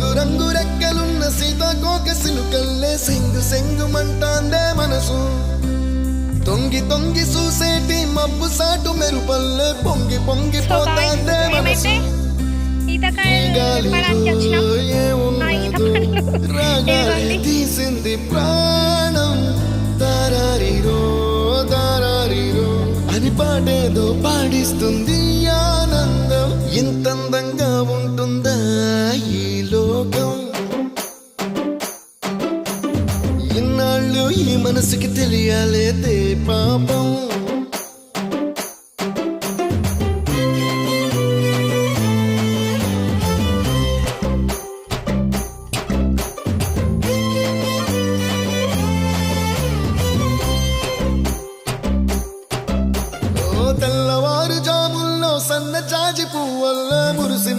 రంగు రంగు రెక్కలున్న సీతాకోక సిలుకల్లే సెంగు సెంగు మంటాందే మనసు తొంగి తొంగి చూసేటి మబ్బు సాటు మెరుపల్లే పొంగి పొంగి పోతాందే మనసు రాగాలి తీసింది ప్రాణం తారారిరో తారారిరో అని పాడేదో పాడిస్తుంది ఆనందం ఇంత అందంగా ఉంటుందా ఈ లోకం ఇన్నాళ్ళు ఈ మనసుకి తెలియాలేదే పాపం తెల్లవారు జాముల్లో సన్న జాజి పువ్వల్ల మురిసి